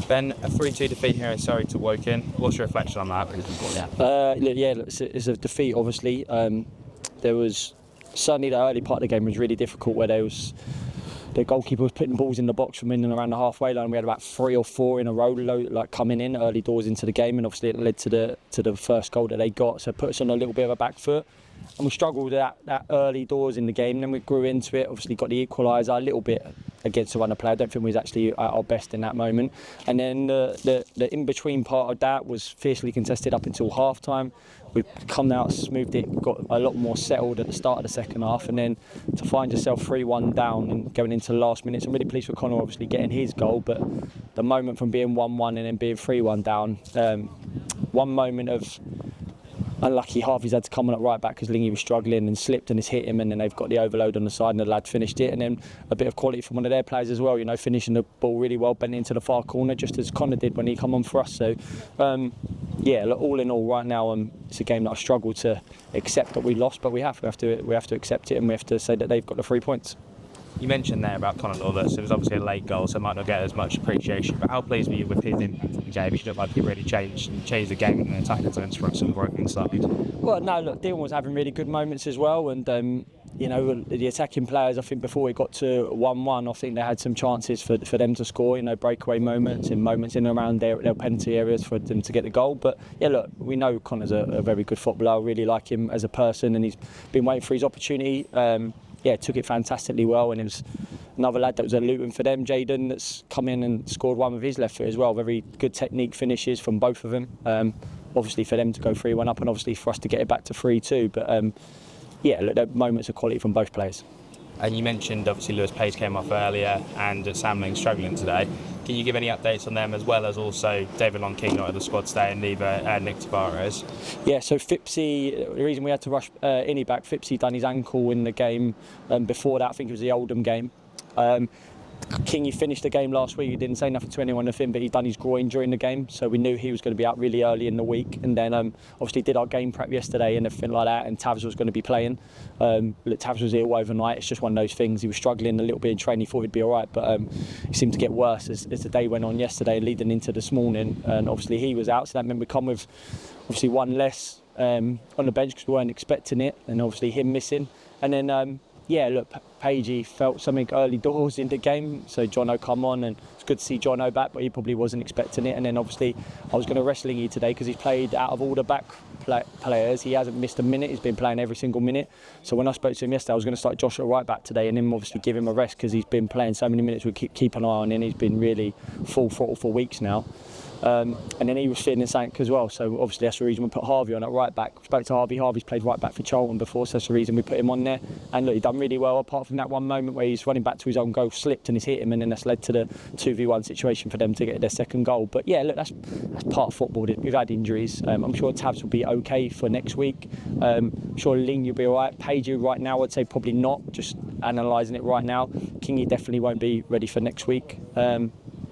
Ben, a 3-2 defeat here in Surrey to Woking. What's your reflection on that? It's a defeat, obviously. There was certainly the early part of the game was really difficult, where the goalkeeper was putting balls in the box from in and around the halfway line. We had about 3 or 4 in a row, coming in early doors into the game, and obviously it led to the first goal that they got. So it put us on a little bit of a back foot, and we struggled that early doors in the game. And then we grew into it. Obviously got the equaliser a little bit against the runner play. I don't think we was actually at our best in that moment. And then the in between part of that was fiercely contested up until half time. We've come out, smoothed it, got a lot more settled at the start of the second half, and then to find yourself 3-1 down and going into the last minutes. I'm really pleased with Connor obviously getting his goal, but the moment from being 1-1 and then being 3-1 down, one moment of unlucky, Harvey's had to come on at right back because Lingy was struggling and slipped and it's hit him, and then they've got the overload on the side and the lad finished it. And then a bit of quality from one of their players as well, finishing the ball really well, bent into the far corner just as Connor did when he come on for us. So all in all, right now it's a game that I struggle to accept that we lost, but we have to accept it, and we have to say that they've got the 3 points. You mentioned there about Conor Lawless. It was obviously a late goal, so it might not get as much appreciation. But how pleased were you with his impact in the game? He looked like he really changed the game in the attacking sense for us on the Woking side. Well, no, look, Dylan was having really good moments as well, and the attacking players, I think before we got to 1-1, I think they had some chances for them to score, breakaway moments in and around their penalty areas for them to get the goal. But yeah, look, we know Connor's a very good footballer. I really like him as a person, and he's been waiting for his opportunity. Took it fantastically well, and it was another lad that was at Luton for them, Jaden, that's come in and scored one with his left foot as well. Very good technique finishes from both of them. Obviously for them to go 3-1 up, and obviously for us to get it back to 3-2. But the moments of quality from both players. And you mentioned obviously Lewis Page came off earlier, and Sam Ling struggling today. Can you give any updates on them, as well as also David Long King not in the squad today, and neither Nick Tavares? Yeah, so Phipsy, the reason we had to rush Innie back, Phipsy done his ankle in the game before that. I think it was the Oldham game. King, he finished the game last week. He didn't say nothing to anyone of him, but he done his groin during the game, so we knew he was going to be out really early in the week. And then obviously did our game prep yesterday and everything like that, and Tavs was going to be playing. Tavs was ill overnight. It's just one of those things. He was struggling a little bit in training. He thought he'd be all right, but he seemed to get worse as the day went on yesterday, leading into this morning. And obviously he was out, so that meant we come with obviously one less on the bench because we weren't expecting it, and obviously him missing. And then Pagey felt something early doors in the game, so Jono come on, and it's good to see Jono back, but he probably wasn't expecting it. And then obviously I was going to rest Lingy today because he's played out of all the back players. He hasn't missed a minute. He's been playing every single minute. So when I spoke to him yesterday, I was going to start Josh at right back today, and then obviously give him a rest because he's been playing so many minutes. We keep an eye on him. He's been really full throttle for weeks now. And then he was feeling something as well, so obviously that's the reason we put Harvey on at right back. We spoke to Harvey's played right back for Charlton before, so that's the reason we put him on there. And look, he done really well, apart from that one moment where he's running back to his own goal, slipped and he's hit him, and then that's led to the 2v1 situation for them to get their second goal. But yeah, look, that's part of football. We've had injuries. I'm sure Tavs will be okay for next week. I'm sure Ling will be all right. Pagey right now, I'd say probably not, just analysing it right now. Kingy definitely won't be ready for next week.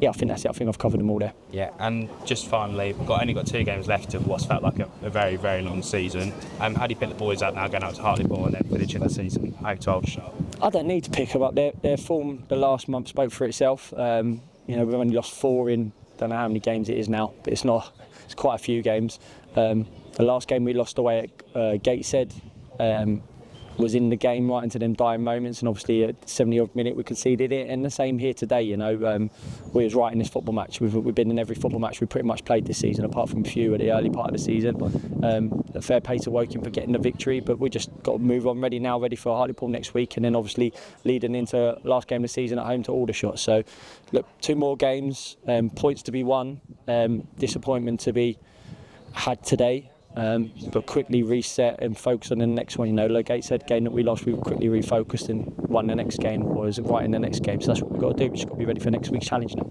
I think that's it. I think I've covered them all there. Yeah, and just finally, we've only got 2 games left of what's felt like a very, very long season. How do you pick the boys up now, going out to Hartlepool and then finishing the season out 12? I don't need to pick them up. Their form the last month spoke for itself. We've only lost 4 in, don't know how many games it is now, but it's quite a few games. The last game we lost away at Gateshead was in the game right into them dying moments, and obviously at 70-odd minute we conceded it, and the same here today. We was right in this football match. We've been in every football match we pretty much played this season, apart from a few at the early part of the season. A fair play to Woking for getting the victory, but we just got to move on, ready for Hartlepool next week, and then obviously leading into last game of the season at home to Aldershot. So look, 2 more games, points to be won, disappointment to be had today. But quickly reset and focus on the next one. Like Gateshead game that we lost, we quickly refocused and won the next game, or is it right in the next game? So that's what we've got to do. We've just got to be ready for next week's challenge now.